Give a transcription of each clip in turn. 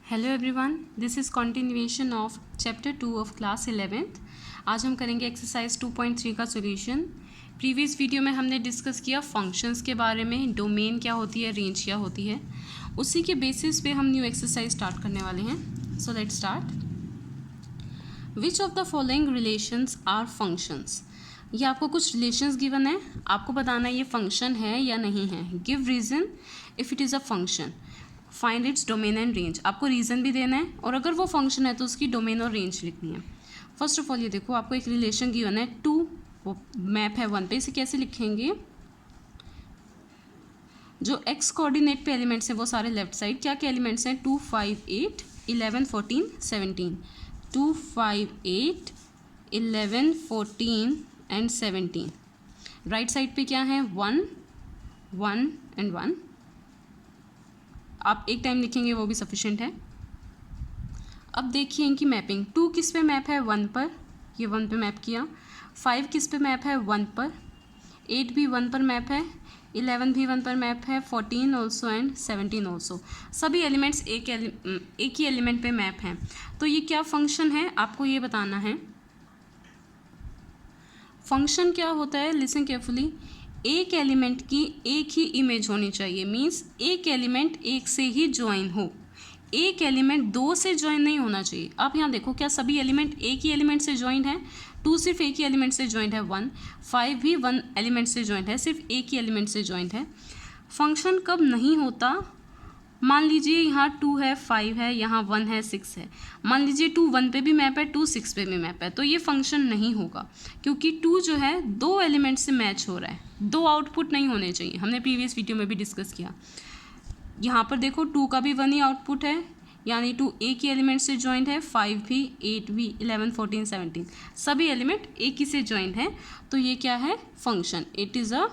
Hello everyone, this is continuation of chapter 2 of class 11th। आज हम करेंगे exercise 2.3 का सॉल्यूशन। प्रीवियस वीडियो में हमने डिस्कस किया फंक्शंस के बारे में, डोमेन क्या होती है, रेंज क्या होती है। उसी के बेसिस पे हम न्यू एक्सरसाइज स्टार्ट करने वाले हैं। So let's start. Which of the following relations are functions. ये आपको कुछ रिलेशंस गिवन है, आपको बताना है ये फंक्शन है या नहीं है। Give reason if it is a function, find its domain and range. आपको रीज़न भी देना है और अगर वो फंक्शन है तो उसकी डोमेन और रेंज लिखनी है। फर्स्ट ऑफ ऑल ये देखो, आपको एक रिलेशन गिवन है 2, वो मैप है 1 पे। इसे कैसे लिखेंगे? जो एक्स कोऑर्डिनेट पे एलिमेंट्स हैं वो सारे लेफ्ट साइड। क्या क्या एलिमेंट्स हैं? 2, 5, 8, 11, 14, 17। 2, 5, 8, 11, 14 एंड 17। राइट साइड पे क्या है? 1, 1 एंड 1। आप एक टाइम लिखेंगे वो भी सफिशिएंट है। अब देखिए इनकी मैपिंग। 2 किस पे मैप है? 1 पर, ये 1 पे मैप किया। 5 किस पे मैप है? 1 पर। 8 भी 1 पर मैप है। 11 भी 1 पर मैप है। 14 ऑल्सो एंड 17 ऑल्सो। सभी एलिमेंट्स एक ही एलिमेंट पे मैप हैं। तो ये क्या फंक्शन है, आपको ये बताना है। फंक्शन क्या होता है? Listen carefully. एक एलिमेंट की एक ही इमेज होनी चाहिए, मीन्स एक एलिमेंट एक से ही ज्वाइन हो। एक एलिमेंट 2 से ज्वाइन नहीं होना चाहिए। आप यहाँ देखो, क्या सभी एलिमेंट एक ही एलिमेंट से ज्वाइन है? 2 सिर्फ एक ही एलिमेंट से ज्वाइंट है। 1, 5 भी 1 एलिमेंट से ज्वाइंट है, सिर्फ एक ही एलिमेंट से ज्वाइंट है। फंक्शन कब नहीं होता? मान लीजिए यहाँ 2 है, 5 है, यहाँ 1 है, 6 है। मान लीजिए 2 1 पे भी मैप है, 2 6 पे भी मैप है, तो ये फंक्शन नहीं होगा, क्योंकि 2 जो है 2 एलिमेंट से मैच हो रहा है। 2 आउटपुट नहीं होने चाहिए, हमने प्रीवियस वीडियो में भी डिस्कस किया। यहाँ पर देखो 2 का भी 1 ही आउटपुट है, यानी 2 एक ही एलिमेंट से ज्वाइंट है। 5 भी, 8 भी, 11, 14, 17 सभी एलिमेंट एक ही से ज्वाइंट है। तो ये क्या है? Function. It is a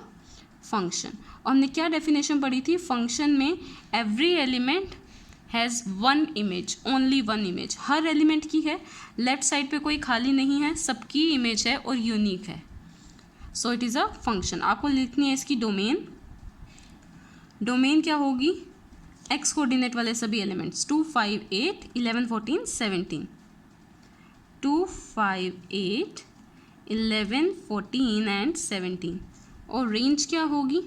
function. और हमने क्या डेफिनेशन पढ़ी थी? फंक्शन में every element has 1 image, only 1 image. Her element की है, लेफ्ट साइड पे कोई खाली नहीं है, सबकी इमेज है और यूनिक है। So it is a function. आपको लिखनी है इसकी डोमेन। डोमेन क्या होगी? एक्स कोऑर्डिनेट वाले सभी एलिमेंट्स। 2, 5, 8, 11, 14, 17। 2, 5, 8, 11, 14 एंड 17। और रेंज क्या होगी?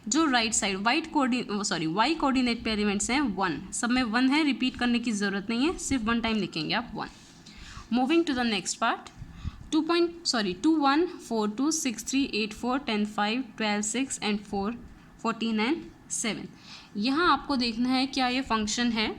जो राइट साइड वाई कोऑर्डिनेट पे एलिमेंट्स हैं 1, सब में 1 है, रिपीट करने की ज़रूरत नहीं है, सिर्फ 1 टाइम लिखेंगे आप 1। Moving to the next part. 2, 1, 4, 2, 6, 3, 8, 4, 10, 5, 12, 6 and 4, 14 and 7। यहाँ आपको देखना है क्या ये फंक्शन है।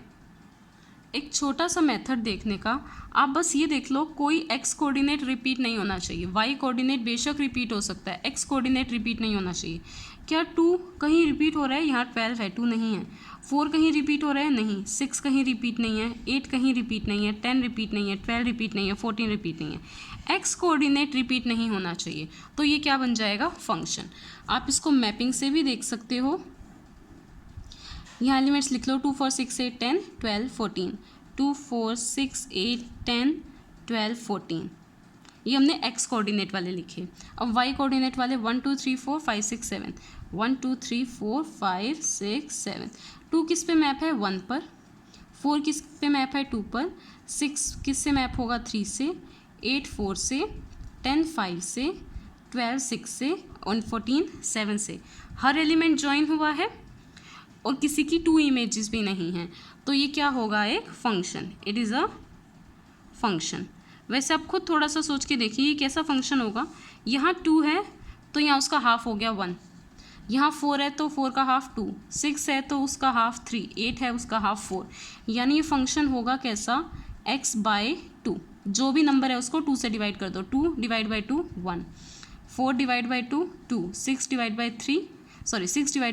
एक छोटा सा मेथड देखने का, आप बस ये देख लो, कोई एक्स कोऑर्डिनेट रिपीट नहीं होना चाहिए। वाई कोऑर्डिनेट बेशक रिपीट हो सकता है, एक्स कोऑर्डिनेट रिपीट नहीं होना चाहिए। क्या 2 कहीं रिपीट हो रहा है? यहाँ 12 है, 2 नहीं है। 4 कहीं रिपीट हो रहा है? नहीं। 6 कहीं रिपीट नहीं है। 8 कहीं रिपीट नहीं है। 10 रिपीट नहीं है। 12 रिपीट नहीं है। 14 रिपीट नहीं है। एक्स कोऑर्डिनेट रिपीट नहीं होना चाहिए, तो ये क्या बन जाएगा? फंक्शन। आप इसको मैपिंग से भी देख सकते हो। यहाँ एलिमेंट्स लिख लो। 2, 4, 6, 8, 10, 12, 14। 2, 4, 6, 8, 10, 12, 14। ये हमने एक्स कोऑर्डिनेट वाले लिखे। अब वाई कोऑर्डिनेट वाले 1, 2, 3, 4, 5, 6, 7। 1, 2, 3, 4, 5, 6, 7। 2 किस पे मैप है? 1 पर। 4 किस पे मैप है? 2 पर। 6 किस से मैप होगा? 3 से। 8 4 से। 10 5 से। 12 6 से और 14 7 से। हर एलिमेंट ज्वाइन हुआ है और किसी की 2 इमेजेस भी नहीं हैं, तो ये क्या होगा? एक function. It is a function. वैसे आप खुद थोड़ा सा सोच के देखिए ये कैसा फंक्शन होगा। यहाँ 2 है तो यहाँ उसका हाफ हो गया 1। यहाँ 4 है तो 4 का हाफ 2। 6 है तो उसका हाफ 3। 8 है उसका हाफ 4। यानी ये फंक्शन होगा कैसा? x/2। जो भी नंबर है उसको 2 से डिवाइड कर दो। 2 divide by 2 1। 4 divide by 2 2। 6 divide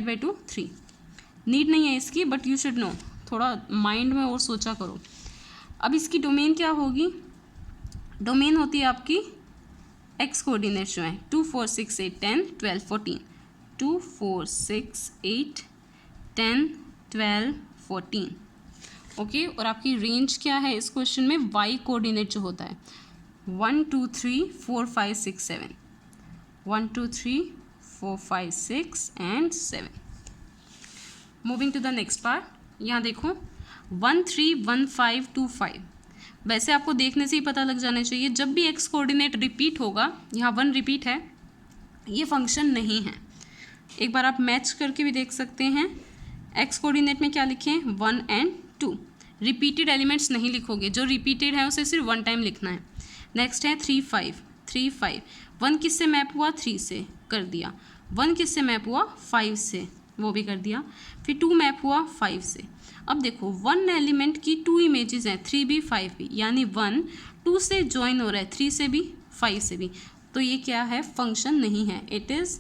by 2 3। Need नहीं है इसकी, बट यू शुड नो। थोड़ा माइंड में और सोचा करो। अब इसकी डोमेन क्या होगी? डोमेन होती है आपकी एक्स कोऑर्डिनेट जो है 2, 4, 6, 8, 10, 12, 14। 2, 4, 6, 8, 10, 12, 14। ओके। और आपकी रेंज क्या है इस क्वेश्चन में? वाई कोऑर्डिनेट जो होता है 1, 2, 3, 4, 5, 6, 7। 1, 2, 3, 4, 5, 6 and 7। Moving to the next part. यहाँ देखो, 1 3 1 5 2 5। वैसे आपको देखने से ही पता लग जाना चाहिए जब भी एक्स कोऑर्डिनेट रिपीट होगा, यहाँ 1 रिपीट है, ये फंक्शन नहीं है। एक बार आप मैच करके भी देख सकते हैं। एक्स कोऑर्डिनेट में क्या लिखें, 1 एंड 2। रिपीटेड एलिमेंट्स नहीं लिखोगे, जो रिपीटेड है उसे सिर्फ 1 टाइम लिखना है। नेक्स्ट है 3 5 3 5। 1 किससे मैप हुआ, 3 से, कर दिया। 1 किससे मैप हुआ, 5 से, वो भी कर दिया। फिर 2 मैप हुआ 5 से। अब देखो 1 एलिमेंट की 2 इमेजेस हैं, 3 भी 5 भी, यानी 1 2 से ज्वाइन हो रहा है, 3 से भी 5 से भी। तो ये क्या है, फंक्शन नहीं है। It is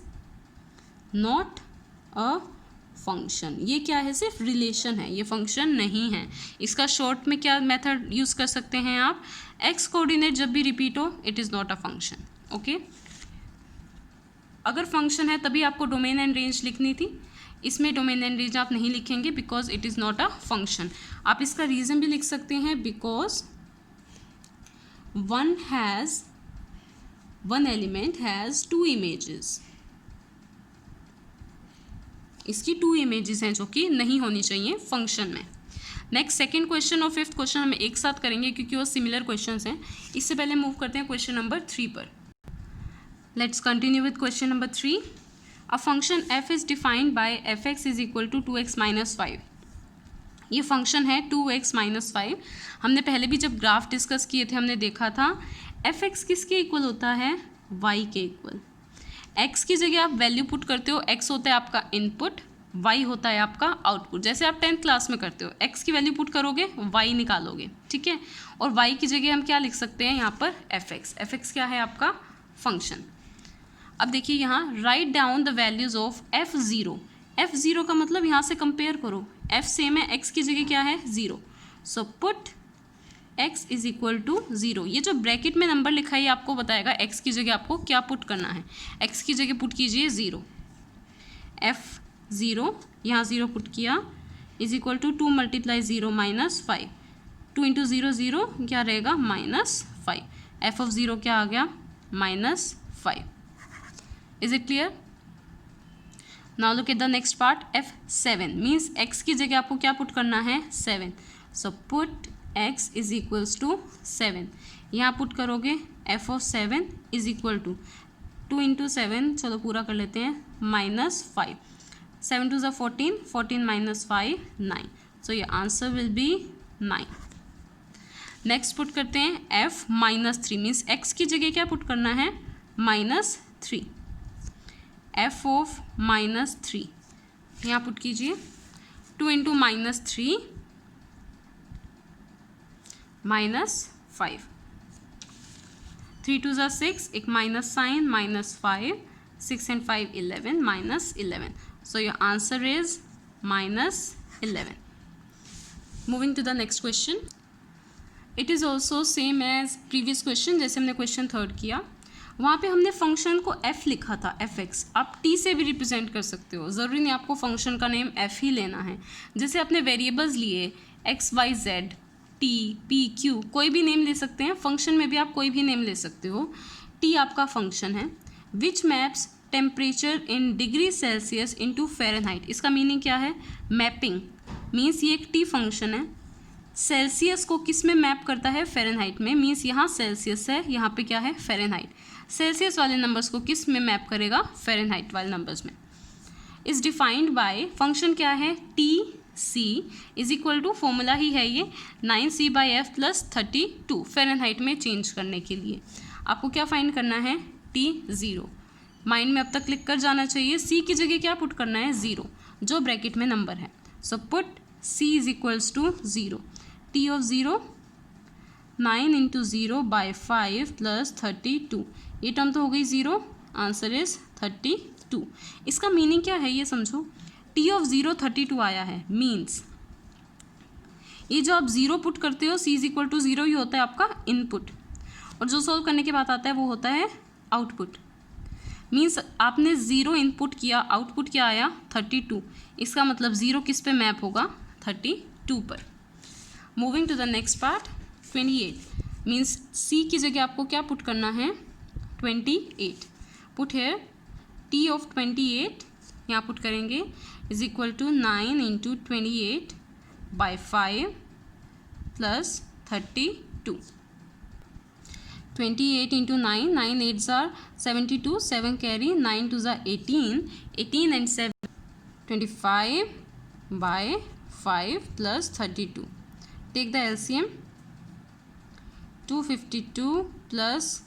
not a function. ये क्या है, सिर्फ रिलेशन है, ये फंक्शन नहीं है। इसका शॉर्ट में क्या मेथड यूज़ कर सकते हैं आप, एक्स कोऑर्डिनेट जब भी रिपीट हो, it is not a function. Okay, अगर फंक्शन है तभी आपको डोमेन एंड रेंज लिखनी थी। इसमें डोमेन एंड रेंज आप नहीं लिखेंगे because it is not a function. आप इसका रीज़न भी लिख सकते हैं, because one element has 2 images. इसकी 2 इमेजेस हैं जो कि नहीं होनी चाहिए फंक्शन में। नेक्स्ट सेकंड क्वेश्चन और फिफ्थ क्वेश्चन हम एक साथ करेंगे क्योंकि वो सिमिलर क्वेश्चंस हैं। इससे पहले मूव करते हैं क्वेश्चन नंबर 3 पर। Let's continue with question number 3। A function f is defined by fx is equal to 2x minus 5। ये फंक्शन है 2x माइनस 5। हमने पहले भी जब ग्राफ डिस्कस किए थे हमने देखा था fx किसके इक्वल होता है, y के इक्वल। x की जगह आप वैल्यू पुट करते हो, x होता है आपका इनपुट, y होता है आपका आउटपुट। जैसे आप 10th क्लास में करते हो, x की वैल्यू पुट करोगे, y निकालोगे, ठीक है। और y की जगह हम क्या लिख सकते हैं यहाँ पर, fx क्या है आपका फंक्शन। अब देखिए यहाँ write down the values of f0 का मतलब यहाँ से कंपेयर करो, f सेम है, x की जगह क्या है 0, so put x is equal to 0। ये जो ब्रैकेट में नंबर लिखा है ये आपको बताएगा x की जगह आपको क्या पुट करना है। x की जगह पुट कीजिए 0, f0 यहाँ 0 पुट किया is equal to 2 multiply 0 minus 5, 2 into 0 0 क्या रहेगा -5, f(0) क्या आ गया -5। Is it clear. Now look at the next part, f7 means x की जगह आपको क्या पुट करना है 7, so put x is equals to 7। यहाँ पुट करोगे f(7) is equal to 2 into 7, चलो पूरा कर लेते हैं, -5, 7 टू ज़ा 14, 14 माइनस 5 9, सो ये answer will be 9। Next put करते हैं f-3 मीन्स x की जगह क्या पुट करना है -3, f(-3) यहाँ पुट कीजिए 2 इंटू -3 -5, 3 टू ज़ा 6, एक minus sign, -5, 6 and 5 11, -11, so your answer is -11. Moving to the next question, it is also same as previous question। जैसे हमने क्वेश्चन 3 किया, वहाँ पे हमने फंक्शन को f लिखा था, fx। आप t से भी रिप्रेजेंट कर सकते हो, ज़रूरी नहीं आपको फंक्शन का नेम f ही लेना है। जैसे आपने वेरिएबल्स लिए x y z t p q, कोई भी नेम ले सकते हैं, फंक्शन में भी आप कोई भी नेम ले सकते हो। t आपका फंक्शन है which maps temperature in degree Celsius into Fahrenheit. इसका मीनिंग क्या है, मैपिंग मीन्स ये एक t फंक्शन है, सेल्सियस को किस में मैप करता है, फ़ारेनहाइट में। मीन्स यहाँ सेल्सियस है, यहाँ पे क्या है फ़ारेनहाइट। सेल्सियस वाले नंबर्स को किस में मैप करेगा, फ़ारेनहाइट वाले नंबर्स में। इज़ डिफाइंड बाय, फंक्शन क्या है Tc is equal to, formula ही है ये 9c/f + 32 फ़ारेनहाइट में चेंज करने के लिए। आपको क्या फाइंड करना है, T0। माइंड में अब तक क्लिक कर जाना चाहिए, c की जगह क्या पुट करना है 0, जो ब्रैकेट में नंबर है, so put c is equals to 0, T(0) 9 into 0/5 + 32, ये टर्म तो हो गई 0, आंसर इज 32। इसका मीनिंग क्या है ये समझो, T(0) 32 आया है, मीन्स ये जो आप 0 पुट करते हो c इज इक्वल टू 0 ही होता है आपका इनपुट, और जो सॉल्व करने के बाद आता है वो होता है आउटपुट। मीन्स आपने 0 इनपुट किया, आउटपुट क्या आया 32, इसका मतलब 0 किस पे मैप होगा, 32 पर। Moving to the next part, 28 means c की जगह आपको क्या पुट करना है 28, पुट हेयर T(28) यहाँ पुट करेंगे is equal to 9 into 28 by 5 plus 32. 28 into 9, 9 8s are 72, 7 carry, 9 2s are 18, 18 and 7, 25 by 5 plus 32. Take the LCM, 252 plus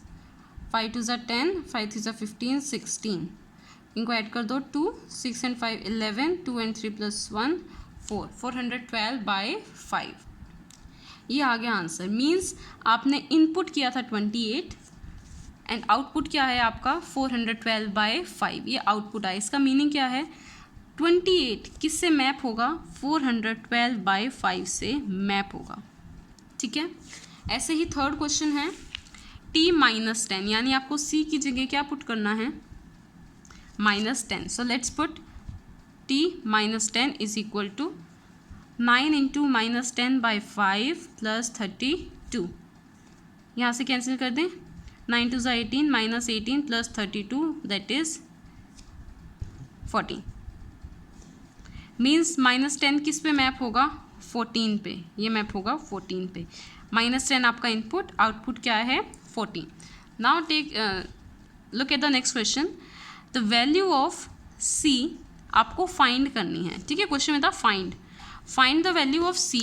5 2s are 10, 5 3s are 15, 16. इनको add कर दो, 2 6 and 5 11, 2 and 3 plus 1 4, 412 by 5. ये आ गया answer. Means आपने input किया था 28 and output क्या है आपका 412 बाय 5. ये आउटपुट आया. इसका मीनिंग क्या है, 28 किससे मैप होगा, 412 बाय 5 से मैप होगा. ठीक है. ऐसे ही थर्ड क्वेश्चन है t-10, यानी आपको c की जगह क्या पुट करना है, -10. So let's put t-10 is equal to 9 into -10 by 5 plus 32. यहाँ से कैंसिल कर दें, 9 2 18, -18 प्लस 32 दैट इज 14. मीन्स -10 किस पे मैप होगा, 14 पे. ये मैप होगा 14 पे. -10 आपका इनपुट, आउटपुट क्या है 14. Now take look at the next question. The value of c आपको फाइंड करनी है. ठीक है, क्वेश्चन में था find the value of c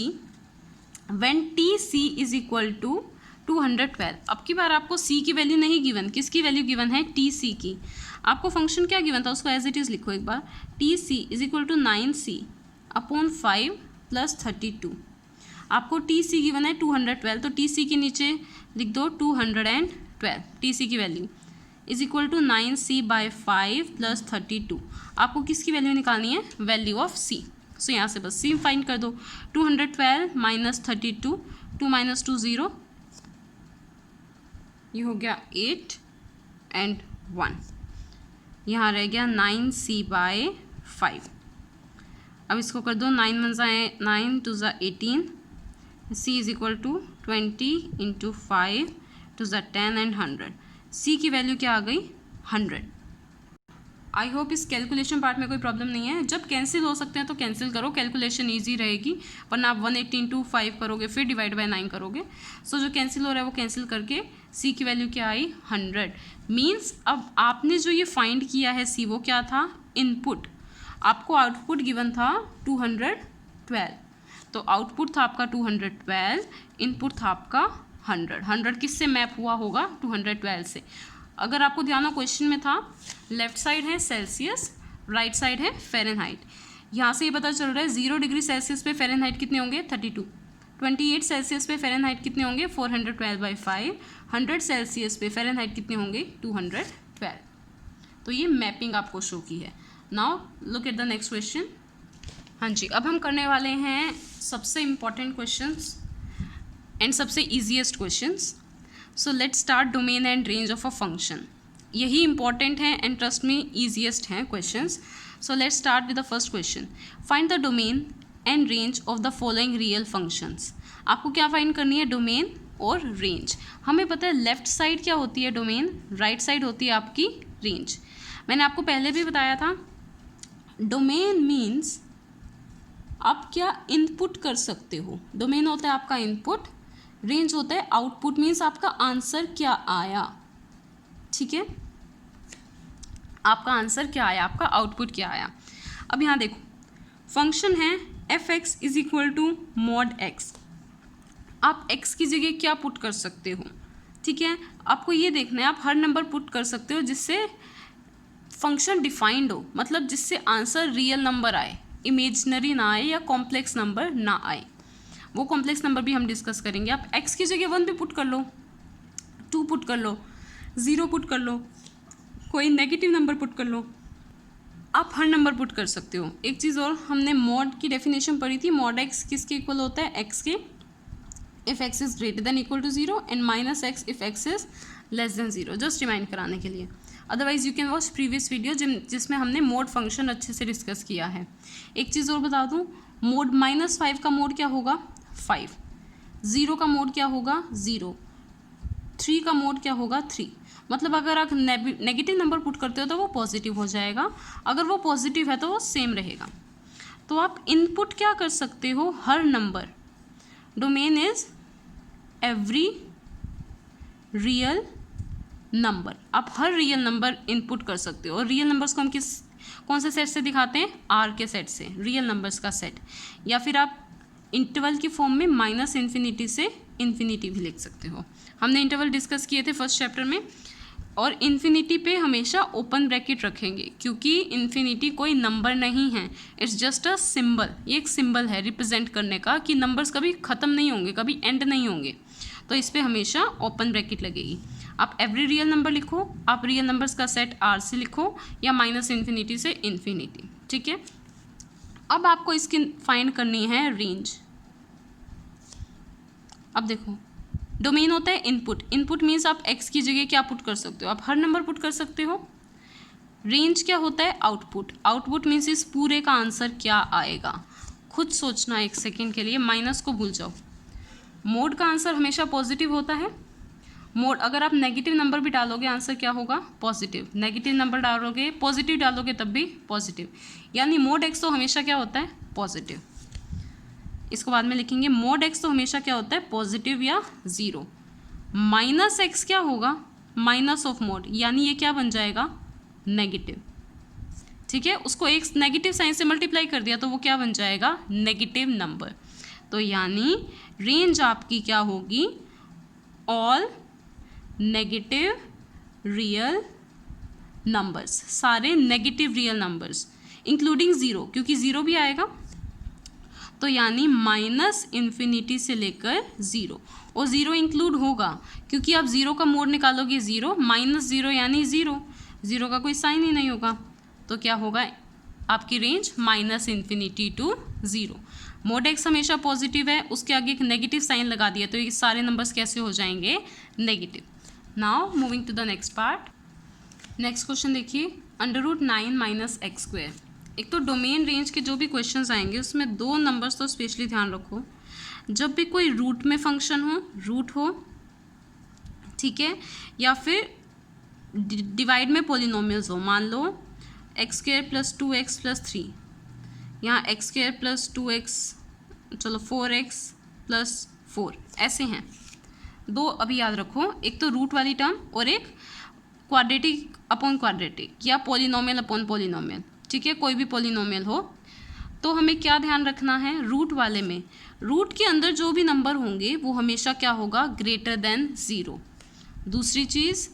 when tc is equal to 212. अब की बार आपको c की वैल्यू नहीं गिवन, किसकी वैल्यू गिवन है, tc की. आपको फंक्शन क्या गिवन था, उसको एज इट इज़ लिखो एक बार. tc is equal to 9c upon 5 plus 32. आपको tc गिवन है 212, तो tc के नीचे लिख दो 212. tc की value is equal to 9c by 5 plus 32. आपको किसकी वैल्यू निकालनी है, वैल्यू ऑफ c. सो यहाँ से बस c फाइंड कर दो. 212 माइनस 32, 2 माइनस 2 0, ये हो गया 8 एंड 1. यहाँ रह गया 9c बाय 5. अब इसको कर दो, 9 1 9, 2 18, c is equal to 20 into 5 2 10 and 100. c की वैल्यू क्या आ गई, 100. आई होप इस कैलकुलेशन पार्ट में कोई प्रॉब्लम नहीं है. जब कैंसिल हो सकते हैं तो कैंसिल करो, कैलकुलेशन ईजी रहेगी. वरना आप 180 इंटू 5 करोगे, फिर डिवाइड बाय 9 करोगे. सो जो कैंसिल हो रहा है वो कैंसिल करके c की वैल्यू क्या आई, 100. मीन्स अब आपने जो ये फाइंड किया है c, वो क्या था, इनपुट. आपको आउटपुट गिवन था 212, तो आउटपुट था आपका 212, इनपुट था आपका 100. 100 किससे मैप हुआ होगा, 212 से. अगर आपको ध्यान हो, क्वेश्चन में था लेफ्ट साइड है सेल्सियस, राइट साइड है फ़ारेनहाइट. यहाँ से ये पता चल रहा है 0 डिग्री सेल्सियस पे फ़ारेनहाइट कितने होंगे, 32. 28 सेल्सियस पे फ़ारेनहाइट कितने होंगे, 412 बाई 5. 100 सेल्सियस पे फ़ारेनहाइट कितने होंगे, 212. तो ये मैपिंग आपको शो की है. Now look at the next question. हाँ जी, अब हम करने वाले हैं सबसे इम्पॉर्टेंट क्वेश्चंस एंड सबसे easiest questions. So let's start domain and range of a function. यही इंपॉर्टेंट है एंड ट्रस्ट में ईजीएस्ट हैं questions. So let's start with the first question. Find the domain and range of the following real functions. आपको क्या find करनी है, domain और range. हमें पता है लेफ्ट साइड क्या होती है, डोमेन. राइट साइड होती है आपकी रेंज. मैंने आपको पहले भी बताया था, डोमेन मीन्स आप क्या इनपुट कर सकते हो. डोमेन होता है आपका इनपुट, रेंज होता है आउटपुट, मीन्स आपका आंसर क्या आया. ठीक है, आपका आंसर क्या आया, आपका आउटपुट क्या आया. अब यहाँ देखो, फंक्शन है f(x) is equal to mod x. आप x की जगह क्या पुट कर सकते हो. ठीक है, आपको ये देखना है, आप हर नंबर पुट कर सकते हो जिससे फंक्शन डिफाइंड हो, मतलब जिससे आंसर रियल नंबर आए, इमेजनरी ना आए या कॉम्प्लेक्स नंबर ना आए. वो कॉम्प्लेक्स नंबर भी हम डिस्कस करेंगे. आप x की जगह 1 भी पुट कर लो, 2 पुट कर लो, 0 पुट कर लो, कोई नेगेटिव नंबर पुट कर लो, आप हर नंबर पुट कर सकते हो. एक चीज़ और, हमने मॉड की डेफिनेशन पढ़ी थी. मॉड x किसके इक्वल होता है, x के, if x is greater than equal to 0 and minus x if x is less than 0. Just remind कराने के लिए. Otherwise you can watch previous video जिसमें हमने मोड फंक्शन अच्छे से डिस्कस किया है. एक चीज़ और बता दूँ, मोड -5 का मोड क्या होगा, 5. 0 का मोड क्या होगा, 0. 3 का मोड क्या होगा, 3. मतलब अगर आप नेगेटिव नंबर पुट करते हो तो वो पॉजिटिव हो जाएगा, अगर वो पॉजिटिव है तो वो सेम रहेगा. तो आप इनपुट क्या कर सकते हो, हर number, domain is every real number, आप हर रियल नंबर इनपुट कर सकते हो। और रियल नंबर्स को हम कौन से सेट से दिखाते हैं, आर के सेट से, रियल नंबर्स का सेट। या फिर आप इंटरवल की फॉर्म में माइनस इन्फिनिटी से इन्फिनिटी भी लिख सकते हो। हमने इंटरवल डिस्कस किए थे फर्स्ट चैप्टर में। और इन्फिनिटी पे हमेशा ओपन ब्रैकेट रखेंगे, क्योंकि इन्फिनिटी कोई नंबर नहीं है, इट्स जस्ट अ सिंबल। ये एक सिंबल है रिप्रेजेंट करने का कि नंबर्स कभी ख़त्म नहीं होंगे, कभी एंड नहीं होंगे, तो इस पर हमेशा ओपन ब्रैकेट लगेगी। आप एवरी रियल नंबर लिखो, आप रियल नंबर्स का सेट आर से लिखो, या माइनस इन्फिनिटी से इन्फिनिटी, ठीक है। अब आपको इसकी फाइंड करनी है रेंज। अब देखो, डोमेन होता है इनपुट, इनपुट मीन्स आप एक्स की जगह क्या पुट कर सकते हो, आप हर नंबर पुट कर सकते हो। रेंज क्या होता है, आउटपुट, आउटपुट मीन्स इस पूरे का आंसर क्या आएगा। खुद सोचना एक सेकेंड के लिए, माइनस को भूल जाओ। मोड का आंसर हमेशा पॉजिटिव होता है। मोड, अगर आप नेगेटिव नंबर भी डालोगे आंसर क्या होगा, पॉजिटिव। नेगेटिव नंबर डालोगे, पॉजिटिव डालोगे तब भी पॉजिटिव, यानी मोड एक्स तो हमेशा क्या होता है, पॉजिटिव। इसको बाद में लिखेंगे। मोड एक्स तो हमेशा क्या होता है, पॉजिटिव या ज़ीरो। माइनस एक्स क्या होगा, माइनस ऑफ मोड, यानी ये क्या बन जाएगा, नेगेटिव, ठीक है। उसको एक नेगेटिव साइन से मल्टीप्लाई कर दिया तो वो क्या बन जाएगा, नेगेटिव नंबर। तो यानी रेंज आपकी क्या होगी, ऑल नेगेटिव रियल नंबर्स, सारे negative real numbers including zero, क्योंकि ज़ीरो भी आएगा। तो यानी माइनस इन्फिनिटी से लेकर ज़ीरो, और ज़ीरो इंक्लूड होगा क्योंकि आप ज़ीरो का मोड निकालोगे ज़ीरो, माइनस ज़ीरो यानी ज़ीरो, ज़ीरो का कोई साइन ही नहीं होगा। तो क्या होगा आपकी range, minus infinity to zero. Mod x हमेशा पॉजिटिव है, उसके आगे एक नेगेटिव साइन लगा दिया तो ये सारे नंबर्स कैसे हो जाएंगे, negative. Now moving to the next part. Next question देखिए, √9 माइनस एक्स स्क्वायर। एक तो डोमेन रेंज के जो भी क्वेश्चंस आएंगे उसमें दो नंबर्स तो स्पेशली ध्यान रखो, जब भी कोई रूट में फंक्शन हो, रूट हो, ठीक है, या फिर डिवाइड में पॉलिनोमियल्स हो। मान लो x square plus 2x plus 3, यहाँ एक्स स्क्वायर प्लस 2x, चलो 4x प्लस 4, ऐसे हैं दो। अभी याद रखो, एक तो रूट वाली टर्म और एक क्वाड्रेटिक अपॉन क्वाड्रेटिक या पॉलिनोमियल अपॉन पॉलिनोमियल, ठीक है। कोई भी पॉलिनोमियल हो तो हमें क्या ध्यान रखना है, रूट वाले में रूट के अंदर जो भी नंबर होंगे वो हमेशा क्या होगा, ग्रेटर देन ज़ीरो। दूसरी चीज़,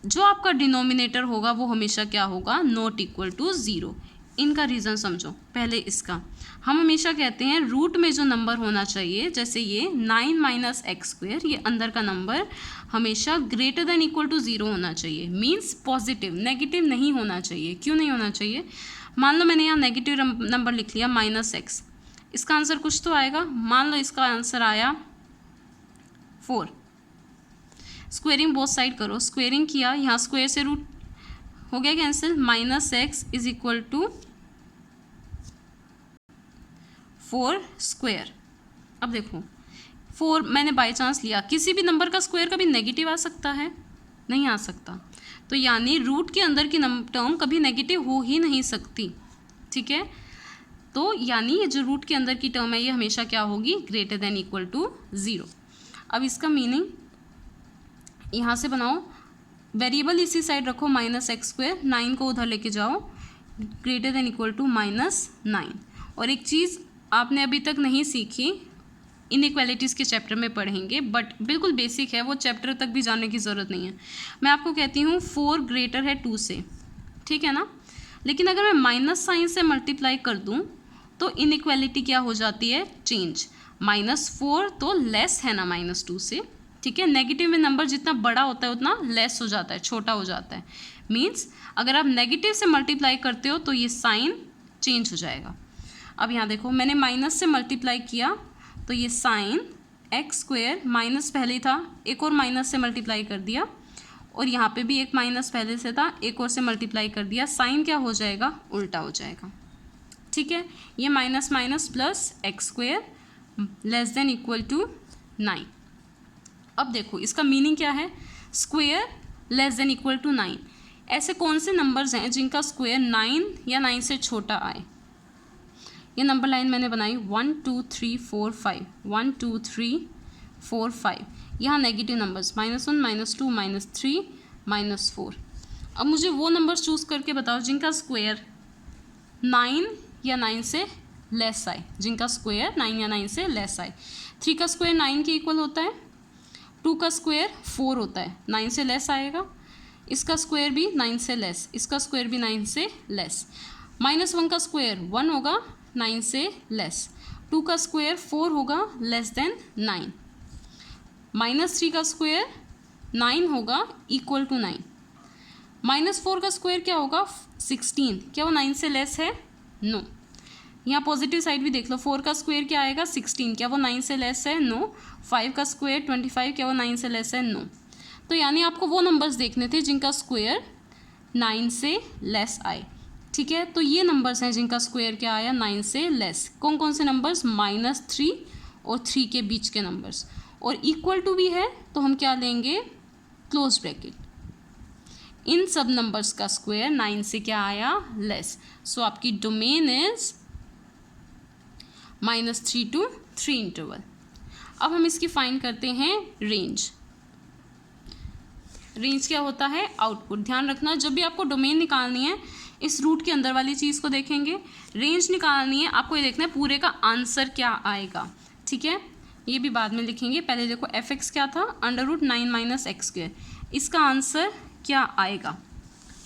जो आपका डिनोमिनेटर होगा वो हमेशा क्या होगा, नॉट इक्वल टू ज़ीरो। इनका रीज़न समझो पहले। इसका हम हमेशा कहते हैं रूट में जो नंबर होना चाहिए, जैसे ये 9 माइनस एक्स स्क्वायर, ये अंदर का नंबर हमेशा greater than equal to zero होना चाहिए, मीन्स पॉजिटिव, नेगेटिव नहीं होना चाहिए। क्यों नहीं होना चाहिए, मान लो मैंने यहाँ नेगेटिव नंबर लिख लिया माइनस एक्स, इसका आंसर कुछ तो आएगा। मान लो इसका आंसर आया 4, स्क्वेयरिंग बोथ साइड करो, स्क्वेयरिंग किया, यहाँ स्क्वेयर से रूट हो गया cancel, minus x is equal to 4 square. अब देखो 4 मैंने बाय चांस लिया, किसी भी नंबर का स्क्वायर कभी नेगेटिव आ सकता है, नहीं आ सकता। तो यानी रूट के अंदर की टर्म कभी नेगेटिव हो ही नहीं सकती, ठीक है। तो यानी ये जो रूट के अंदर की टर्म है ये हमेशा क्या होगी, greater than equal to zero. अब इसका मीनिंग यहाँ से बनाओ, वेरिएबल इसी साइड रखो माइनस एक्स स्क्वायर, 9 को उधर लेके जाओ, ग्रेटर देन इक्वल टू -9। और एक चीज़ आपने अभी तक नहीं सीखी, इनइक्वालिटीज़ के चैप्टर में पढ़ेंगे, बट बिल्कुल बेसिक है, वो चैप्टर तक भी जाने की ज़रूरत नहीं है। मैं आपको कहती हूँ 4 ग्रेटर है 2 से, ठीक है ना। लेकिन अगर मैं माइनस साइन से मल्टीप्लाई कर दूँ तो इनइक्वालिटी क्या हो जाती है, चेंज। -4 तो लेस है ना -2 से, ठीक है। नेगेटिव में नंबर जितना बड़ा होता है उतना लेस हो जाता है, छोटा हो जाता है। मीन्स अगर आप नेगेटिव से मल्टीप्लाई करते हो तो ये साइन चेंज हो जाएगा। अब यहाँ देखो, मैंने माइनस से मल्टीप्लाई किया तो ये साइन एक्स स्क्वायर, माइनस पहले था, एक और माइनस से मल्टीप्लाई कर दिया, और यहाँ पे भी एक माइनस पहले से था, एक और से मल्टीप्लाई कर दिया, साइन क्या हो जाएगा, उल्टा हो जाएगा, ठीक है। ये minus minus plus x square less than equal to 9। अब देखो इसका मीनिंग क्या है, square less than equal to 9। ऐसे कौन से नंबर्स हैं जिनका स्क्वायर 9 या 9 से छोटा आए, ये नंबर लाइन मैंने बनाई 1 2 3 4 5, 1 2 3 4 5। यहाँ नेगेटिव नंबर्स -1 -2 -3 -4। अब मुझे वो नंबर्स चूज़ करके बताओ जिनका स्क्वायर 9 या 9 से लेस आए, जिनका स्क्वायर 9 या 9 से लेस आए। 3 का स्क्वायर 9 के इक्वल होता है, 2 का स्क्वायर 4 होता है, 9 से लेस आएगा। इसका स्क्वायर भी 9 से लेस, इसका स्क्वायर भी 9 से लेस। -1 का स्क्वायर 1 होगा, 9 से लेस। 2 का स्क्वायर 4 होगा, लेस देन 9। -3 का स्क्वायर 9 होगा, इक्वल टू 9। -4 का स्क्वायर क्या होगा 16, क्या वो 9 से लेस है? नो। यहाँ पॉजिटिव साइड भी देख लो, 4 का स्क्वायर क्या आएगा 16, क्या वो 9 से लेस है? नो। 5 का स्क्वायर 25, क्या वो 9 से लेस है? नो। तो यानी आपको वो नंबर्स देखने थे जिनका स्क्वायर 9 से लेस आए, ठीक है। तो ये नंबर्स हैं जिनका स्क्वायर क्या आया 9 से लेस। कौन कौन से नंबर्स? -3 और 3 के बीच के नंबर्स। और इक्वल टू भी है तो हम क्या लेंगे? Close bracket. इन सब नंबर्स का स्क्वायर 9 से क्या आया? लेस। सो आपकी डोमेन इज -3 to 3 इंटरवल। अब हम इसकी फाइंड करते हैं रेंज। रेंज क्या होता है? आउटपुट। ध्यान रखना जब भी आपको डोमेन निकालनी है इस रूट के अंदर वाली चीज़ को देखेंगे, रेंज निकालनी है आपको ये देखना है पूरे का आंसर क्या आएगा, ठीक है। ये भी बाद में लिखेंगे, पहले देखो f(x) क्या था? √9 - x²। इसका आंसर क्या आएगा?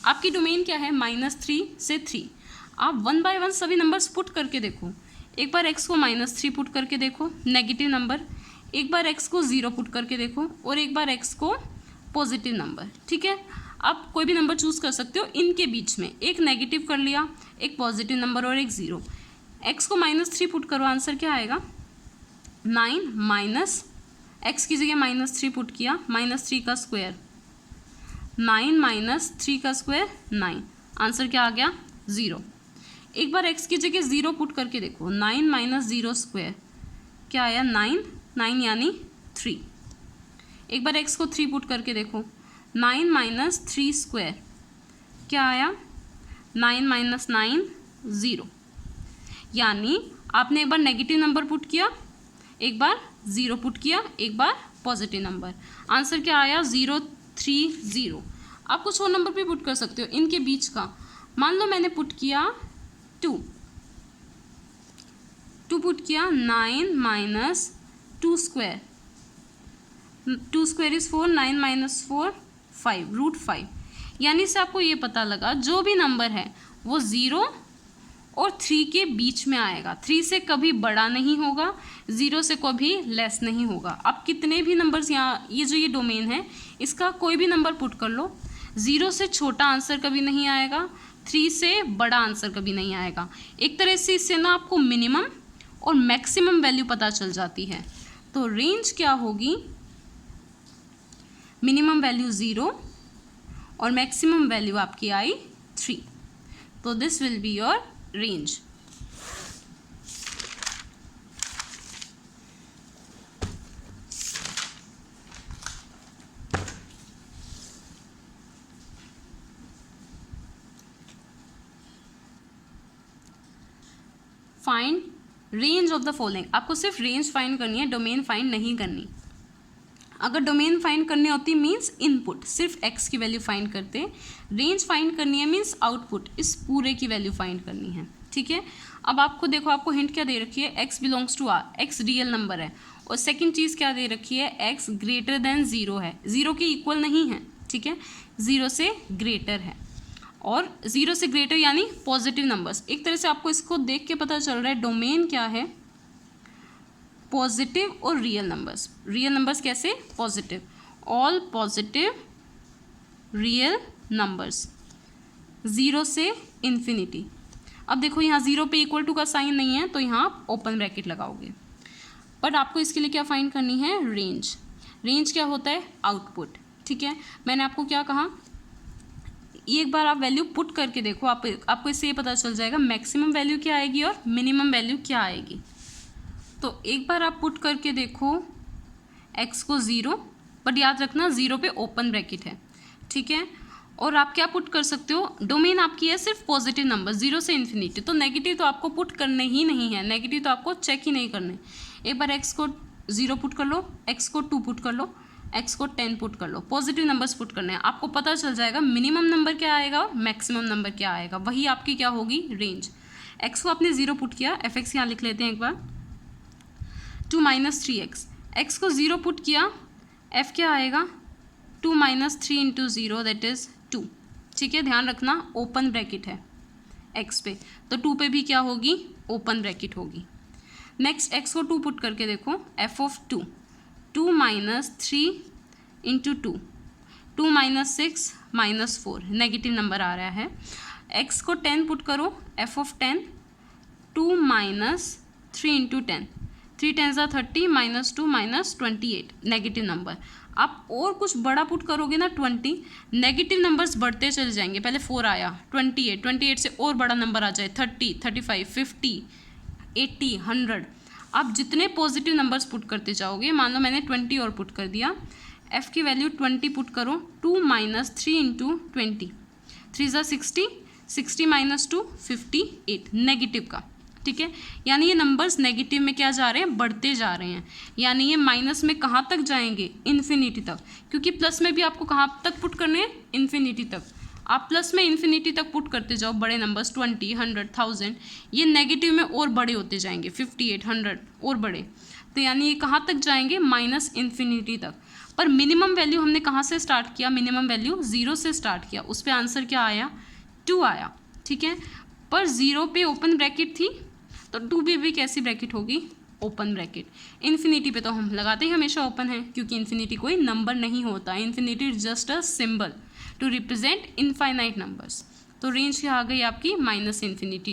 आपकी डोमेन क्या है? -3 से 3। आप 1 बाय 1 सभी नंबर्स पुट करके देखो। एक बार x को -3 पुट करके देखो, नेगेटिव नंबर। एक बार x को 0 पुट करके देखो, और एक बार x को पॉजिटिव नंबर, ठीक है। आप कोई भी नंबर चूज़ कर सकते हो इनके बीच में, एक नेगेटिव कर लिया, एक पॉजिटिव नंबर और एक 0। x को -3 पुट करो, आंसर क्या आएगा? 9 माइनस x की जगह -3 पुट किया, -3 का स्क्वायर 9 - 3 का स्क्वायर 9, आंसर क्या आ गया? 0। एक बार x की जगह 0 पुट करके देखो, 9 - 0 स्क्वायर क्या आया? 9 यानी 3। एक बार x को 3 पुट करके देखो, 9 - 3 स्क्वायर क्या आया? 9 - 9 0। यानी आपने एक बार नेगेटिव नंबर पुट किया, एक बार 0 पुट किया, एक बार पॉजिटिव नंबर, आंसर क्या आया? 0 3 0। आप कुछ और नंबर भी पुट कर सकते हो इनके बीच का। मान लो मैंने पुट किया 2 पुट किया, 9 - 2 स्क्वायर, 2 स्क्वायर इज 4, 9 - 4 5, √5। यानी से आपको ये पता लगा जो भी नंबर है वो 0 और 3 के बीच में आएगा, 3 से कभी बड़ा नहीं होगा, 0 से कभी लेस नहीं होगा। अब कितने भी नंबर्स यहाँ, ये जो ये डोमेन है इसका कोई भी नंबर पुट कर लो, 0 से छोटा आंसर कभी नहीं आएगा, 3 से बड़ा आंसर कभी नहीं आएगा। एक तरह से इससे ना आपको मिनिमम और मैक्सिमम वैल्यू पता चल जाती है। तो रेंज क्या होगी? मिनिमम वैल्यू 0 और मैक्सिमम वैल्यू आपकी आई 3। तो this will be your range. Find range of the following. आपको सिर्फ रेंज फाइंड करनी है, डोमेन फाइंड नहीं करनी। अगर डोमेन फाइंड करनी होती मीन्स इनपुट, सिर्फ x की वैल्यू फाइंड करते। रेंज फाइंड करनी है मीन्स आउटपुट, इस पूरे की वैल्यू फाइंड करनी है, ठीक है। अब आपको देखो, आपको हिंट क्या दे रखी है? x belongs to r, x real number है। और सेकंड चीज़ क्या दे रखी है? x ग्रेटर देन 0 है, 0 के इक्वल नहीं है, ठीक है, 0 से ग्रेटर है। और 0 से ग्रेटर यानी पॉजिटिव नंबर्स। एक तरह से आपको इसको देख के पता चल रहा है डोमेन क्या है? पॉजिटिव और रियल नंबर्स। रियल नंबर्स कैसे? Positive, all positive real numbers 0 से इन्फिनिटी। अब देखो यहाँ 0 पे इक्वल टू का साइन नहीं है तो यहाँ ओपन ब्रैकेट लगाओगे। बट आपको इसके लिए क्या फाइंड करनी है? रेंज। रेंज क्या होता है? आउटपुट, ठीक है। मैंने आपको क्या कहा? एक बार आप वैल्यू पुट करके देखो, आपको इससे ये पता चल जाएगा मैक्सिमम वैल्यू क्या आएगी और मिनिमम वैल्यू क्या आएगी। तो एक बार आप पुट करके देखो x को 0, बट याद रखना 0 पे ओपन ब्रैकेट है, ठीक है। और आप क्या पुट कर सकते हो, डोमेन आपकी है सिर्फ पॉजिटिव नंबर 0 से इन्फिनिटी, तो नेगेटिव तो आपको पुट करने ही नहीं है, नेगेटिव तो आपको चेक ही नहीं करने। एक बार x को 0 पुट कर लो, x को 2 पुट कर लो, x को 10 पुट कर लो, पॉजिटिव नंबर्स पुट करने हैं, आपको पता चल जाएगा मिनिमम नंबर क्या आएगा और मैक्सिमम नंबर क्या आएगा, वही आपकी क्या होगी रेंज। x को आपने 0 पुट किया, fx यहाँ लिख लेते हैं एक बार, 2 - 3x, x को 0 पुट किया, f क्या आएगा 2 - 3 × 0 दैट इज़ 2। ठीक है, ध्यान रखना ओपन ब्रैकेट है x पे, तो 2 पे भी क्या होगी ओपन ब्रैकेट होगी। नेक्स्ट x को 2 पुट करके देखो, f ऑफ 2, 2 - 3 × 2, 2 - 6 - 4, नेगेटिव नंबर आ रहा है। x को 10 पुट करो, f ऑफ 10, 2 - 3 × 10, 3 × 10 = 30 - 2 - 28, नेगेटिव नंबर। आप और कुछ बड़ा पुट करोगे ना 20, नेगेटिव नंबर्स बढ़ते चले जाएंगे। पहले 4 आया, 28, 28 से और बड़ा नंबर आ जाए 30, 35, 50, 80, 100। आप जितने पॉजिटिव नंबर्स पुट करते जाओगे, मान लो मैंने 20 और पुट कर दिया, f की वैल्यू 20 पुट करो, 2 - 3 × 20, 3 × 60, 60 - 2 58, नेगेटिव का। ठीक है, यानी ये नंबर्स नेगेटिव में क्या जा रहे हैं, बढ़ते जा रहे हैं, यानी ये माइनस में कहाँ तक जाएंगे, इन्फिनिटी तक, क्योंकि प्लस में भी आपको कहाँ तक पुट करने हैं, इन्फिनिटी तक। आप प्लस में इन्फिनिटी तक पुट करते जाओ बड़े नंबर्स, 20, 100, 1000, ये नेगेटिव में और बड़े होते जाएंगे, 58, 100 और बड़े, तो यानी ये कहाँ तक जाएंगे, माइनस इन्फिनिटी तक। पर मिनिमम वैल्यू हमने कहाँ से स्टार्ट किया, मिनिमम वैल्यू 0 से स्टार्ट किया, उस पर आंसर क्या आया 2 आया। ठीक है, पर 0 पे ओपन ब्रैकेट थी, तो 2 पे भी कैसी ब्रैकेट होगी, ओपन ब्रैकेट। इन्फिनिटी पे तो हम लगाते ही हमेशा ओपन है, क्योंकि इन्फिनिटी कोई नंबर नहीं होता, infinity is just a symbol to represent infinite numbers. तो रेंज क्या आ गई आपकी, -∞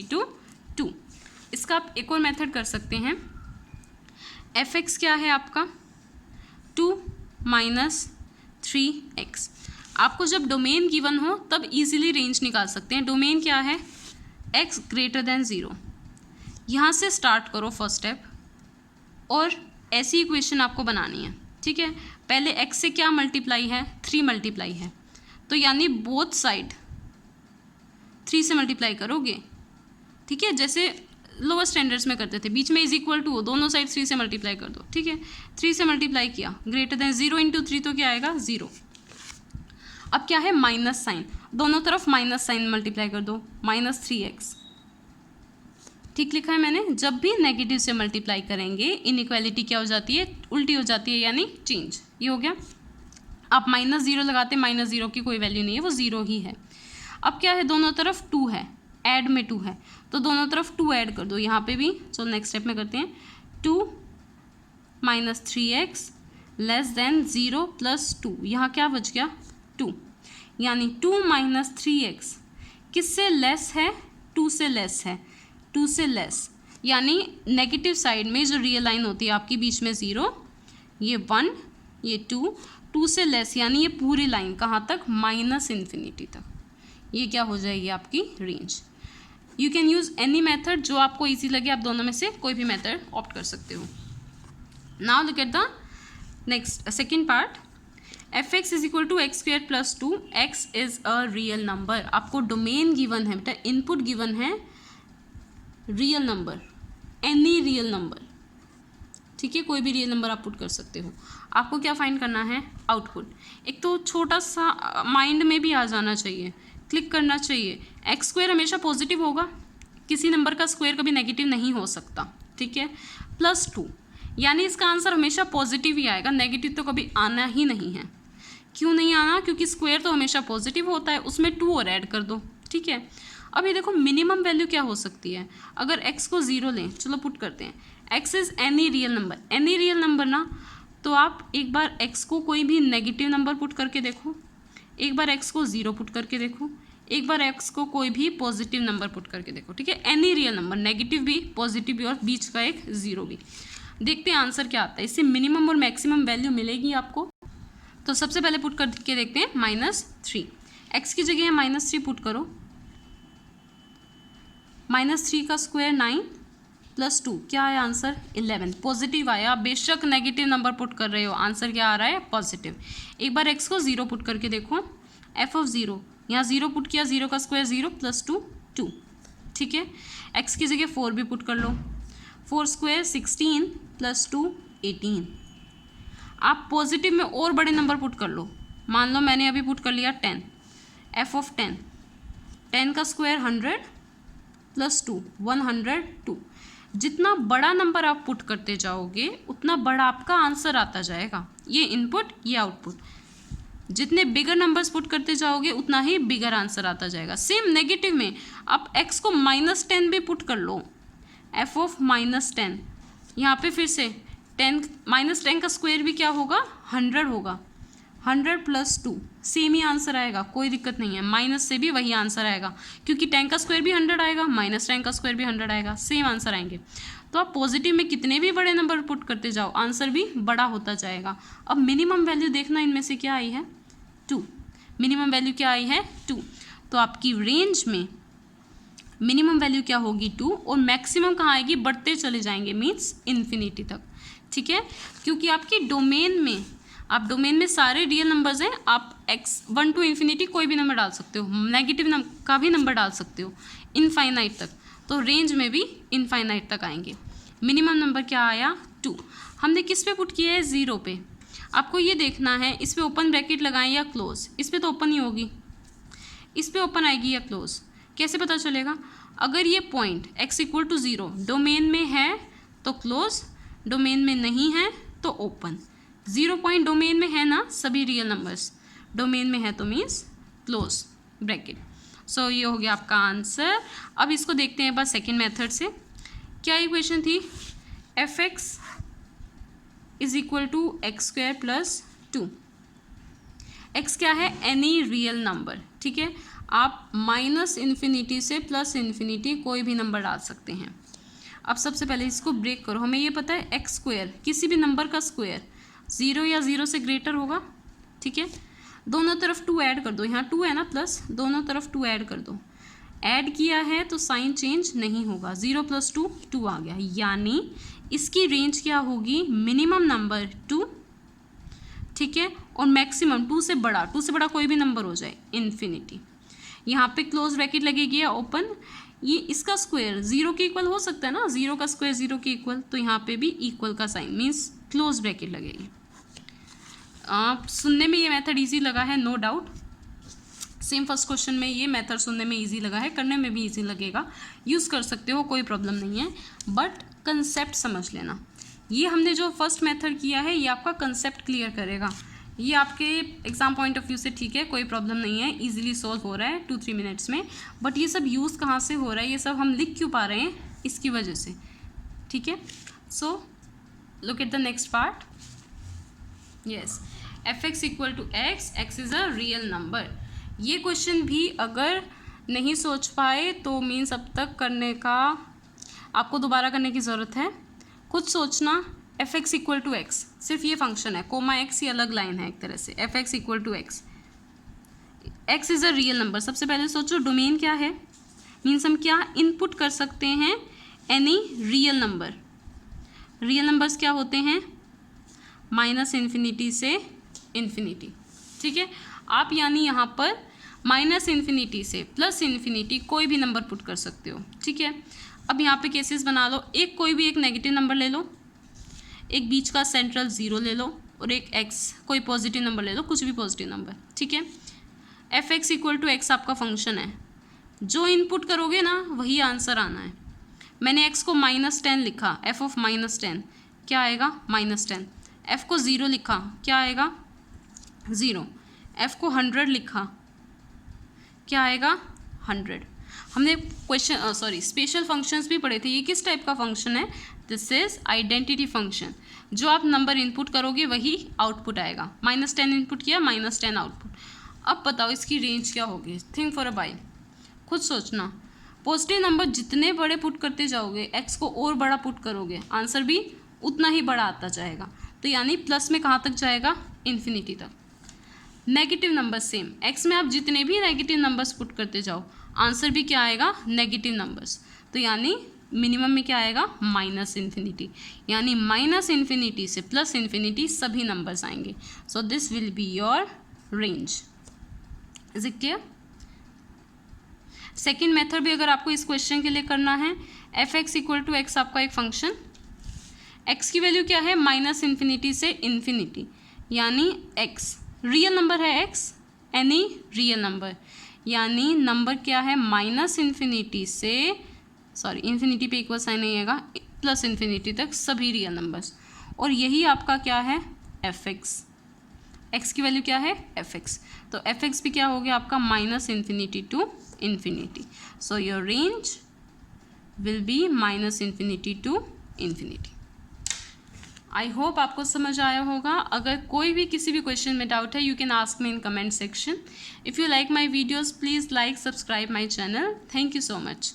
to 2। इसका आप एक और मेथड कर सकते हैं, f(x) क्या है आपका 2 - 3x। आपको जब डोमेन गिवन हो तब इजीली रेंज निकाल सकते हैं। डोमेन क्या है, x > 0। यहाँ से स्टार्ट करो फर्स्ट स्टेप, और ऐसी इक्वेशन आपको बनानी है। ठीक है, पहले x से क्या मल्टीप्लाई है, 3 मल्टीप्लाई है, तो यानी बोथ साइड 3 से मल्टीप्लाई करोगे। ठीक है, जैसे लोअर स्टैंडर्ड्स में करते थे, बीच में इज इक्वल टू हो, दोनों साइड 3 से मल्टीप्लाई कर दो। ठीक है, 3 से मल्टीप्लाई किया, > 0 × 3 तो क्या आएगा 0। अब क्या है, माइनस साइन, दोनों तरफ माइनस साइन मल्टीप्लाई कर दो, -3x। ठीक लिखा है मैंने, जब भी नेगेटिव से मल्टीप्लाई करेंगे इनइक्वालिटी क्या हो जाती है, उल्टी हो जाती है, यानी चेंज। ये हो गया। आप -0 लगाते, -0 की कोई वैल्यू नहीं है, वो 0 ही है। अब क्या है, दोनों तरफ 2 है, ऐड में 2 है, तो दोनों तरफ 2 ऐड कर दो, यहाँ पे भी। चलो नेक्स्ट स्टेप में करते हैं, 2 - 3x < 0 + 2, यहाँ क्या बच गया 2, यानी 2 - 3x किससे लेस है, 2 से लेस है, 2 से लेस, यानी नेगेटिव साइड में जो रियल लाइन होती है आपकी, बीच में 0, ये 1, ये 2, 2 से लेस, यानी ये पूरी लाइन कहाँ तक, -∞ तक। ये क्या हो जाएगी आपकी range. You can use any method, जो आपको ईजी लगे, आप दोनों में से कोई भी मेथड ऑप्ट कर सकते हो। Now look at the next second part, f(x) = x² + 2, x is a real number. आपको डोमेन गिवन है बेटा, इनपुट गिवन है real number, any real number. ठीक है, कोई भी रियल नंबर आप पुट कर सकते हो। आपको क्या फाइंड करना है, आउटपुट। एक तो छोटा सा माइंड में भी आ जाना चाहिए, क्लिक करना चाहिए, x² हमेशा पॉजिटिव होगा, किसी नंबर का स्क्वायर कभी नेगेटिव नहीं हो सकता। ठीक है, +2, यानी इसका आंसर हमेशा पॉजिटिव ही आएगा, नेगेटिव तो कभी आना ही नहीं है। क्यों नहीं आना, क्योंकि स्क्वायर तो हमेशा पॉजिटिव होता है, उसमें 2 और ऐड कर दो। ठीक है, अब ये देखो मिनिमम वैल्यू क्या हो सकती है, अगर x को 0 लें, चलो पुट करते हैं, x is any real number, any real number ना, तो आप एक बार x को कोई भी नेगेटिव नंबर पुट करके देखो, एक बार x को 0 पुट करके देखो, एक बार x को कोई भी पॉजिटिव नंबर पुट करके देखो। ठीक है, एनी रियल नंबर, नेगेटिव भी, पॉजिटिव भी, और बीच का एक 0 भी। देखते हैं आंसर क्या आता है, इससे मिनिमम और मैक्सिमम वैल्यू मिलेगी आपको। तो सबसे पहले पुट करके देखते हैं, -3, x की जगह -3 पुट करो, -3 का स्क्वायर 9 + 2, क्या आया आंसर 11, पॉजिटिव आया। बेशक नेगेटिव नंबर पुट कर रहे हो, आंसर क्या आ रहा है, पॉजिटिव। एक बार x को 0 पुट करके देखो, f(0) यहाँ 0 पुट किया, 0 का स्क्वायर 0 + 2 2, ठीक है। x की जगह 4 भी पुट कर लो, 4 स्क्वायर 16 + 2 18। आप पॉजिटिव में और बड़े नंबर पुट कर लो, मान लो मैंने अभी पुट कर लिया 10, f ऑफ 10, 10 का स्क्वायर 100 + 2 102। जितना बड़ा नंबर आप पुट करते जाओगे उतना बड़ा आपका आंसर आता जाएगा। ये इनपुट, ये आउटपुट। जितने बिगर नंबर्स पुट करते जाओगे उतना ही बिगर आंसर आता जाएगा। सेम नेगेटिव में आप x को -10 भी पुट कर लो, f ऑफ -10, यहाँ पे फिर से 10 -10 का स्क्वायर भी क्या होगा 100 होगा, 100 + 2 सेम ही आंसर आएगा, कोई दिक्कत नहीं है। माइनस से भी वही आंसर आएगा, क्योंकि 10 का स्क्वायर भी 100 आएगा, -10 का स्क्वायर भी 100 आएगा, सेम आंसर आएंगे। तो आप पॉजिटिव में कितने भी बड़े नंबर पुट करते जाओ आंसर भी बड़ा होता जाएगा। अब मिनिमम वैल्यू देखना इनमें से क्या आई है 2, मिनिमम वैल्यू क्या आई है 2। तो आपकी रेंज में मिनिमम वैल्यू क्या होगी 2, और मैक्सिमम कहाँ आएगी, बढ़ते चले जाएंगे, मीन्स इन्फिनिटी तक, ठीक है। क्योंकि आपकी डोमेन में, आप डोमेन में सारे रियल नंबर्स हैं, आप x1 to इन्फिनिटी कोई भी नंबर डाल सकते हो, नेगेटिव का भी नंबर डाल सकते हो, इनफाइनाइट तक। तो रेंज में भी इनफाइनाइट तक आएंगे। मिनिमम नंबर क्या आया 2। हमने किस पे पुट किया है 0 पे। आपको ये देखना है इस पे ओपन ब्रैकेट लगाएं या क्लोज। इस पे तो ओपन ही होगी, इस पे ओपन आएगी या क्लोज, कैसे पता चलेगा। अगर ये पॉइंट x = 0 डोमेन में है तो क्लोज, डोमेन में नहीं है तो ओपन। 0 पॉइंट डोमेन में है ना, सभी रियल नंबर्स डोमेन में है तो मीन्स क्लोज ब्रैकेट। सो ये हो गया आपका आंसर। अब इसको देखते हैं बस सेकेंड मेथड से। क्या इक्वेशन थी, f(x) = x² + 2। x क्या है, एनी रियल नंबर, ठीक है। आप -इन्फिनिटी से +इन्फिनिटी कोई भी नंबर डाल सकते हैं। अब सबसे पहले इसको ब्रेक करो। हमें ये पता है x², किसी भी नंबर का स्क्वायर 0 या 0 से ग्रेटर होगा, ठीक है। दोनों तरफ 2 ऐड कर दो, यहाँ 2 है ना प्लस, दोनों तरफ 2 ऐड कर दो। ऐड किया है तो साइन चेंज नहीं होगा, 0 + 2 2 आ गया, यानी इसकी रेंज क्या होगी, मिनिमम नंबर 2, ठीक है, और मैक्सिमम 2 से बड़ा कोई भी नंबर हो जाए इन्फिनिटी। यहाँ पे क्लोज ब्रैकेट लगेगी या ओपन, ये इसका स्क्वायर 0 के इक्वल हो सकता है ना, 0 का स्क्वायर 0 के इक्वल, तो यहाँ पे भी इक्वल का साइन मीन्स क्लोज ब्रैकेट लगेगी। सुनने में ये मेथड इजी लगा है, no doubt. Same first question में ये मेथड सुनने में इजी लगा है, करने में भी इजी लगेगा, यूज़ कर सकते हो, कोई प्रॉब्लम नहीं है, बट कंसेप्ट समझ लेना। ये हमने जो फर्स्ट मेथड किया है ये आपका कंसेप्ट क्लियर करेगा। ये आपके एग्जाम पॉइंट ऑफ व्यू से ठीक है, कोई प्रॉब्लम नहीं है, इजीली सॉल्व हो रहा है 2-3 मिनट्स में। बट ये सब यूज़ कहाँ से हो रहा है, ये सब हम लिख क्यों पा रहे हैं, इसकी वजह से, ठीक है। So look at the next part. Yes, f(x) = x, x is a real number. ये क्वेश्चन भी अगर नहीं सोच पाए तो मीन्स अब तक करने का आपको दोबारा करने की ज़रूरत है, खुद सोचना। f(x) = x, सिर्फ ये फंक्शन है, कोमा x ही अलग लाइन है एक तरह से। f(x) = x, x is a real number. सबसे पहले सोचो डोमेन क्या है, मीन्स हम क्या इनपुट कर सकते हैं, any real number. Real numbers क्या होते हैं, -इन्फिनिटी से इन्फिनिटी, ठीक है। आप यानी यहाँ पर -इन्फिनिटी से +इन्फिनिटी कोई भी नंबर पुट कर सकते हो, ठीक है। अब यहाँ पे केसेस बना लो, एक कोई भी एक नेगेटिव नंबर ले लो, एक बीच का सेंट्रल 0 ले लो, और एक x कोई पॉजिटिव नंबर ले लो, कुछ भी पॉजिटिव नंबर, ठीक है। f(x) = x आपका फंक्शन है, जो इनपुट करोगे ना वही आंसर आना है। मैंने x को -10 लिखा, f ऑफ -10 क्या आएगा, -10। f को 0 लिखा, क्या आएगा 0। f को 100 लिखा, क्या आएगा 100। हमने स्पेशल फंक्शंस भी पढ़े थे। ये किस टाइप का फंक्शन है, दिस इज आइडेंटिटी फंक्शन। जो आप नंबर इनपुट करोगे वही आउटपुट आएगा। -10 इनपुट किया, -10 आउटपुट। अब बताओ इसकी रेंज क्या होगी, थिंक फॉर अ वाइल, खुद सोचना। पॉजिटिव नंबर जितने बड़े पुट करते जाओगे, x को और बड़ा पुट करोगे, आंसर भी उतना ही बड़ा आता जाएगा। तो यानी प्लस में कहाँ तक जाएगा, इन्फिनिटी तक। नेगेटिव नंबर सेम, x में आप जितने भी नेगेटिव नंबर्स पुट करते जाओ, आंसर भी क्या आएगा, नेगेटिव नंबर्स। तो यानी मिनिमम में क्या आएगा, -इन्फिनिटी, यानी -इन्फिनिटी से +इन्फिनिटी सभी नंबर्स आएंगे। So this will be your range. Is it clear? Second method भी अगर आपको इस क्वेश्चन के लिए करना है, f x equal to x आपका एक फंक्शन, एक्स की वैल्यू क्या है माइनस इन्फिनिटी से इन्फिनिटी, यानी एक्स रियल नंबर है, एक्स एनी रियल नंबर, यानी नंबर क्या है माइनस इन्फिनिटी से, सॉरी इन्फिनिटी पे इक्वल साइन नहीं आएगा, प्लस इन्फिनिटी तक सभी रियल नंबर्स, और यही आपका क्या है एफ एक्स, एक्स की वैल्यू क्या है एफ एक्स, तो एफ एक्स भी क्या हो गया आपका minus infinity to infinity, so your range will be minus infinity to infinity. I hope आपको समझ आया होगा। अगर कोई भी किसी भी क्वेश्चन में डाउट है, you can ask me in comment section. If you like my videos please like subscribe my channel. Thank you so much.